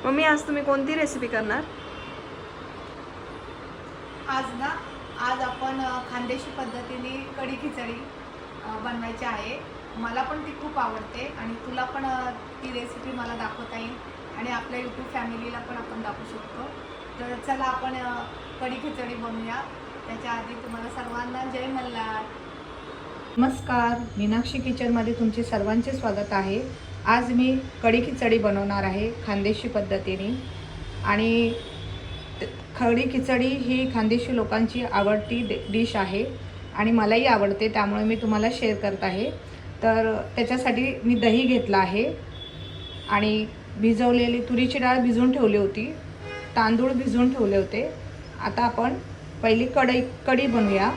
Mummy आज तुम्ही कोणती रेसिपी करणार? आज आपण खानदेशी पद्धतीने कढी खिचडी बनवायची आहे। मला पण ती खूप आवडते आणि तुला पण ती रेसिपी मला दाखवता येईल आणि आपल्या यूट्यूब फॅमिलीला पण आपण दाखवू शकतो। तर चला आपण कढी खिचडी बनवूया। त्याच्या आधी तुम्हाला सर्वांना जय मल्हार। नमस्कार, मीनाक्षी किचनमध्ये तुमचे सर्वांचे स्वागत आहे। आज मी कढी खिचडी बनवणार आहे खानदेशी पद्धतीने आणि कढी खिचडी ही खानदेशी लोकांची आवडती डिश आहे आणि मलाही आवडते, त्यामुळे मी तुम्हाला शेअर करत आहे। तर त्याच्यासाठी मी दही घेतला आहे आणि भिजवलेली तुरीची डाळ भिजवून ठेवली होती, तांदूळ भिजवून ठेवले होते। आता आपण पहिली कढी बनवूया।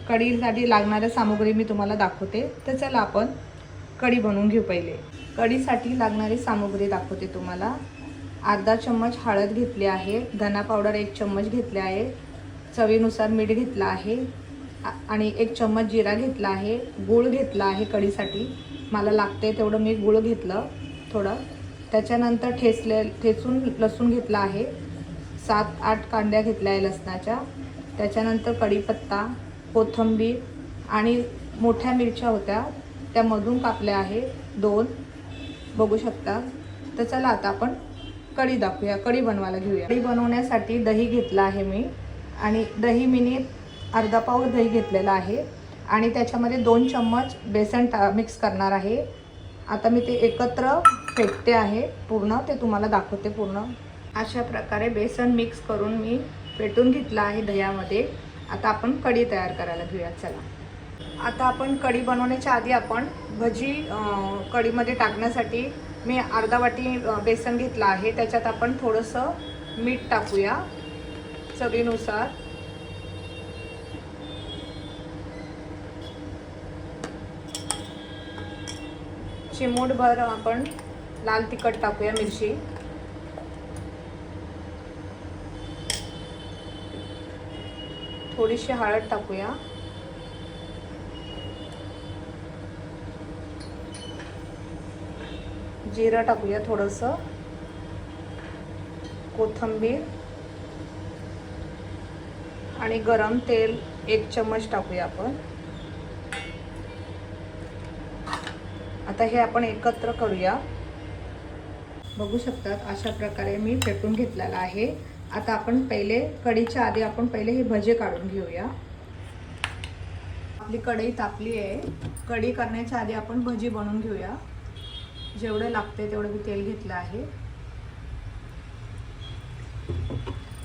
कढीसाठी लागणाऱ्या सामग्री मी तुम्हाला दाखवते। तर चला आपण कढी बनवून घेऊ। पहिले कढीसाठी लागणारी सामग्री दाखवते तुम्हाला। अर्धा चम्मच हळद घेतली आहे, धना पावडर 1 चम्मच घेतले आहे, चवीनुसार मीठ घेतला आहे आणि 1 चम्मच जिरा घेतला आहे, गूळ घेतला आहे। कढीसाठी मला लागते तेवढं मी गूळ घेतलं थोडं। त्याच्यानंतर ठेचून लसूण घेतला आहे, 7-8 कांड्या घेतल्या आहे लसणाच्या। त्याच्यानंतर कढीपत्ता, कोथिंबीर आणि मोठ्या मिरच्या होत्या त्या मधून कापल्या आहे 2, बघू शकता। तर चला आता आपण कढी दाखवूया, कढी बनवायला घेऊया। कढी बनवण्यासाठी दही घेतला आहे मी आणि दही मी अर्धा पाव दही घेतलेला आहे आणि त्याच्यामध्ये 2 चम्मच बेसन मिक्स करणार आहे। आता मी ते एकत्र फेटते आहे पूर्ण, ते तुम्हाला दाखवते पूर्ण। अशा प्रकारे बेसन मिक्स करून मी फेटून घेतलं आहे दह्यामध्ये। आता आपण कढी तयार करायला घेऊया, चला। आता आपण कढी बनवण्याच्या आधी आपण भजी कढीमध्ये टाकण्यासाठी मी अर्धा वाटी बेसन घेतला आहे। त्याच्यात आपण थोडंसं मीठ टाकूया चवीनुसार। चिमूटभर आपण लाल तिखट टाकूया, मिरची, थोडीशी हळद टाकूया, जिरं टाकूया थोडंसं, कोथिंबीर आणि गरम तेल 1 चम्मच टाकूया आपण। आता हे आपण एकत्र करूया, बघू शकतात अशा प्रकारे मी फेटून घेतलेला आहे। आता आपण पहिले कढीच्या आधी आपण पहिले हे भजे काढून घेऊया। आपली कढई तापली आहे। कढी करण्याच्या आधी आपण भजी बनवून घेऊया। जेवढे लागते तेवढे मी तेल घेतलं आहे।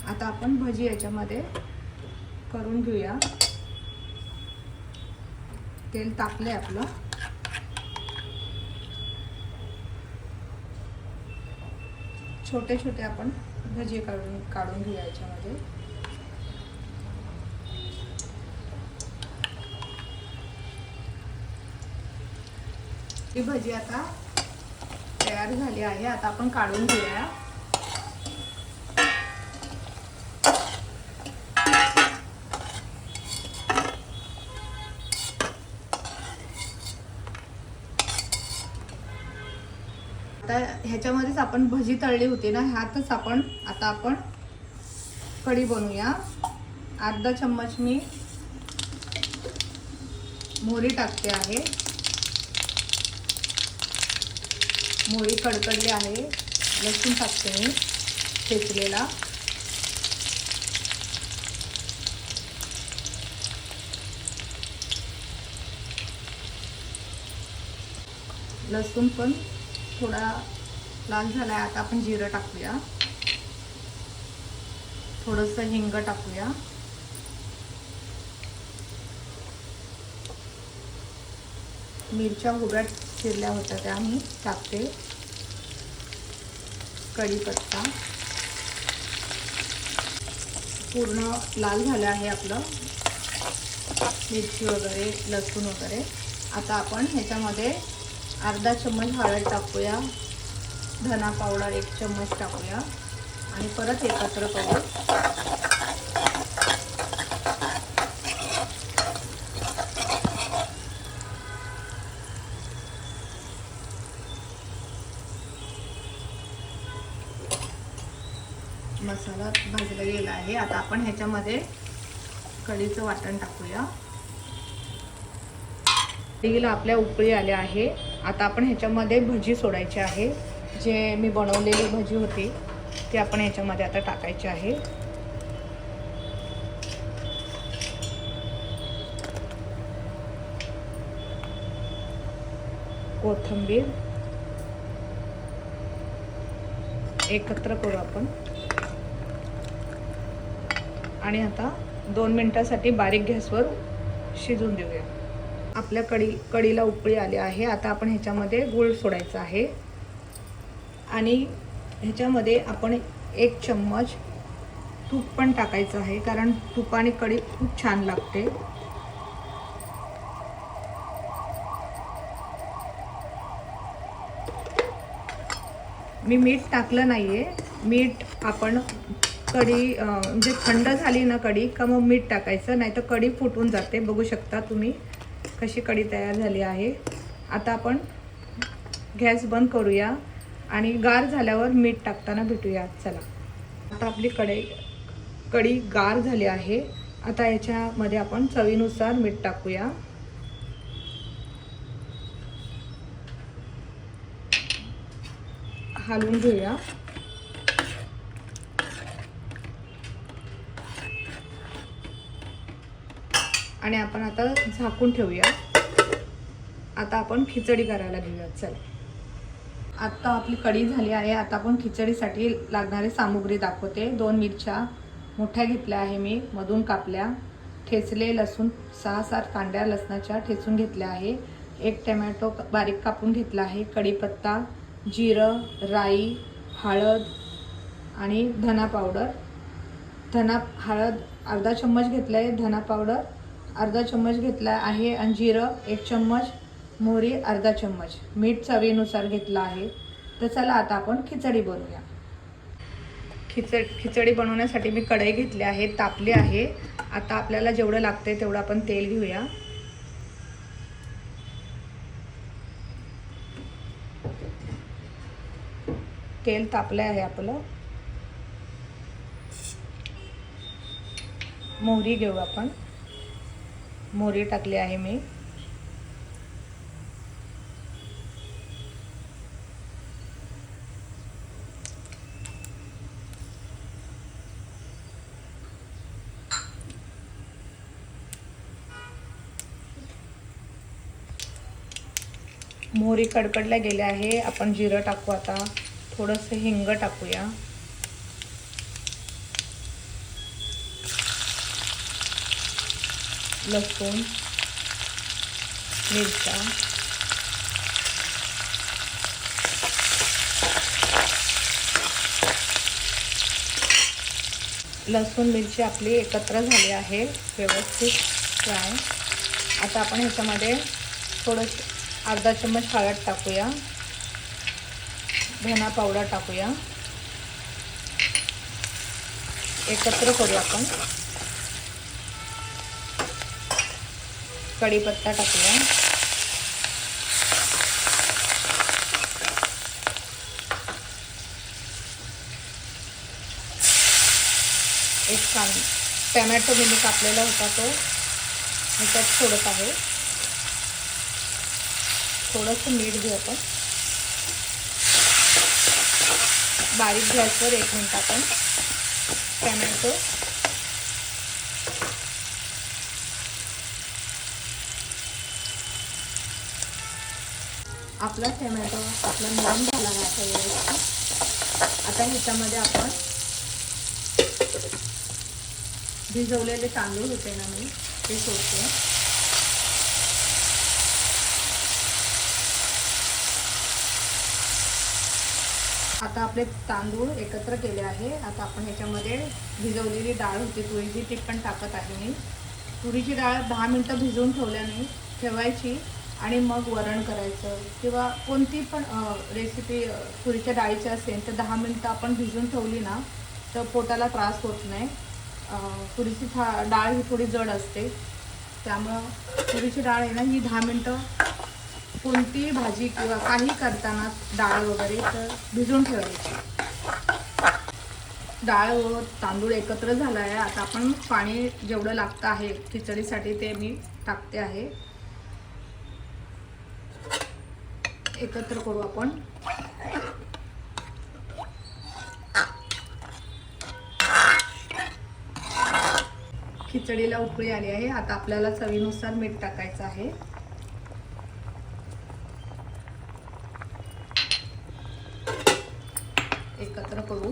आता आपण भजी याच्यामध्ये करून घेऊया। तेल तापले आपलं। छोटे छोटे आपण भजी काढून घेऊया याच्यामध्ये। ही भजी आता तयार झाली आहे। आता आपण काढून घेऊया। आता ह्याच्यामध्येच आपण भजी तळली होती ना, ह्यातच आपण आता कढी बनवूया। अर्धा चम्मच मी मोहरी टाकते आहे। मोहरी कडकडली आहे। लसूण टाकते मी ठेचलेला, लसूण पण थोडा लाल झाला आहे। आता आपण जिरं टाकूया, थोडंसं हिंग टाकूया, मिरच्या उभ्या चिरल्या होत्या त्या मी टाकते, कढीपत्ता पूर्ण लाल झालं आहे आपलं, मिरची वगैरे लसूण वगैरे। आता आपण ह्याच्यामध्ये अर्धा चम्मच हळद टाकूया, धना पावडर 1 चम्मच टाकूया आणि परत एकत्र करू। मसाला भाजला गेला आहे. आता आपण ह्याच्यामध्ये कढीचं वाटण टाकूया. कढीला आपल्या उकळी आल्या आहे. आता आपण ह्याच्यामध्ये भजी सोडायची आहे. जे मी बनवलेली भजी होती ती आपण ह्याच्यामध्ये आता टाकायची आहे. कोथिंबीर एकत्र करू आपण आणि आता 2 मिनिटांसाठी बारीक गॅसवर शिजून देऊया. आपल्या कढीला उकळी आली आहे. आता आपण ह्याच्यामध्ये गूळ सोडायचा आहे आणि ह्याच्यामध्ये आपण 1 चम्मच तूप पण टाकायचं आहे, कारण तुपाने कढी खूप छान लागते. मी मीठ टाकलं नाहीये. मीठ आपण कढी म्हणजे थंड झाली ना कढी का मग मीठ टाकायचं, नाही तर कढी फुटून जाते. बघू शकता तुम्ही कशी कढी तयार झाली आहे. आता आपण गॅस बंद करूया आणि गार झाल्यावर मीठ टाकताना भेटूया. चला, आता आपली कढी गार झाली आहे. आता याच्यामध्ये आपण चवीनुसार मीठ टाकूया. हलवून घेऊया. आणि आपण आता झाकून ठेवूया. आता आपण खिचडी करायला घेऊया. चला, आता आपली कढी झाली आहे. आता आपण खिचडीसाठी लागणारी सामुग्री दाखवते. 2 मिरच्या मोठ्या घेतल्या आहे मी, मधून कापल्या. ठेचले लसूण 6-7 कांड्या लसणाच्या ठेचून घेतल्या आहे. 1 टोमॅटो बारीक कापून घेतला आहे. कढीपत्ता, जिरं, राई, हळद आणि धना पावडर. हळद अर्धा चम्मच घेतला आहे. धना पावडर अर्धा चम्मच घेतला आहे आणि जिरं 1 चम्मच, मोहरी अर्धा चम्मच, मीठ चवीनुसार घेतलं आहे. तर चला आता आपण खिचडी बनवूया. खिचडी बनवण्यासाठी मी कढई घेतली आहे, तापली आहे. आता आपल्याला जेवढं लागते तेवढं आपण तेल घेऊया. तेल तापलं आहे आपलं. मोहरी घेऊ आपण. मोहरी टाकली आहे मी. मोहरी कडकडल्या गेल्या आहे. आपण जिरं टाकू. आता थोडंसं हिंग टाकूया. लसूण, मिरच्या, लसूण मिरची आपली एकत्र झाली आहे व्यवस्थित फ्राय. आता आपण ह्याच्यामध्ये थोडंसं अर्धा चम्मच हळद टाकूया. धना पावडर टाकूया. एकत्र करूया आपण. कढीपत्ता टाकूया. एक टोमॅटो मी कापलेला होता तो ह्याच्यात सोडत आहे. थोडंसं मीठ घेऊ आपण. बारीक गॅसवर 1 मिनिट आपण टोमॅटो आपला टोमॅटो नरम झाला आहे व्यवस्थित. आता ह्याच्यामध्ये आपण भिजवलेले तांदूळ होते ना मी ते सोडते. आता आपले तांदूळ एकत्र केले आहे. आता आपण ह्याच्यामध्ये भिजवलेली डाळ होती तुरीची ती पण टाकत आहे मी. तुरीची डाळ 10 मिनटं भिजवून ठेवायची आणि मग वरण करायचं किंवा कोणती पण रेसिपी तुरीच्या डाळीची असेल तर 10 मिनटं आपण भिजवून ठेवली ना तर पोटाला त्रास होत नाही. तुरीची डाळ ही थोडी जड असते, त्यामुळं तुरीची डाळ आहे ना ही 10 मिनटं कोणती भाजी किंवा काही करताना डाळ वगैरे तर भिजवून ठेवायची. डाळ व तांदूळ एकत्र झालं आहे. आता आपण पाणी जेवढं लागतं आहे खिचडीसाठी ते मी टाकते आहे. एकत्र करू आपण. खिचडीला उकळी आली आहे. आता आपल्याला चवीनुसार मीठ टाकायचं आहे. एकत्र करू.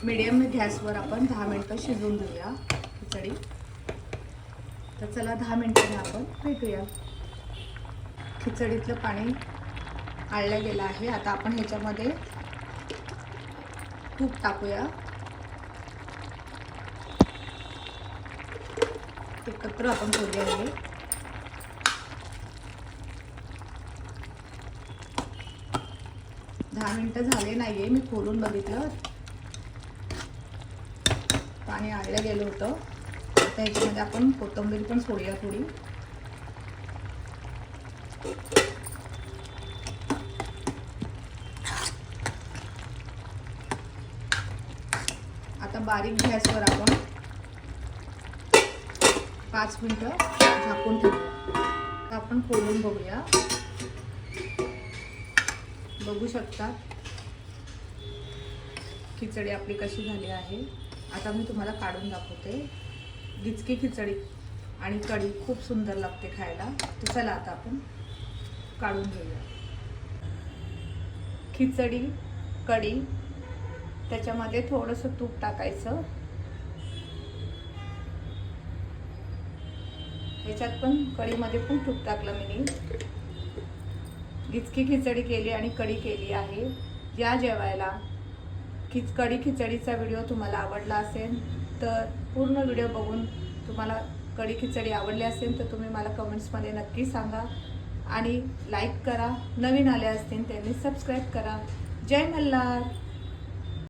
मीडियम गॅसवर आपण 10 मिनिटं शिजवून घेऊया खिचडी. तर चला 10 मिनिटांनी आपण भेटूया. खिचडीतलं पाणी आळलं गेलं आहे. आता आपण ह्याच्यामध्ये तूप टाकूया. एकत्र आपण करूया हे. दहा मिनिटं झाले नाहीये. मी खोलून बघितलं, पाणी आळलं गेलं होतं. आता ह्याच्यामध्ये आपण कोथिंबीर पण सोडूया थोडी. आता बारीक गॅसवर आपण 5 मिनिटं झाकून ठेवूया. आता आपण खोलून बघूया. बघू शकता खिचडी आपली कशी झाली आहे. आता मी तुम्हाला काढून दाखवते. गिचकी खिचडी आणि कढी खूप सुंदर लागते खायला. तर चला आता आपण काढून घेऊया. खिचडी, कढी, त्याच्यामध्ये थोडंसं तूप टाकायचं. ह्याच्यात पण कढीमध्ये पण तूप टाकलं मी. गिचकी खिचडी केली आणि कढी केली आहे. या जेवायला. कढी खिचडीचा व्हिडिओ तुम्हाला आवडला असेल तर पूर्ण व्हिडिओ बघून तुम्हाला कढी खिचडी आवडली असेल तर तुम्ही मला कमेंट्समध्ये नक्की सांगा आणि लाईक करा. नवीन आले असतील त्यांनी सबस्क्राईब करा. जय मल्हार.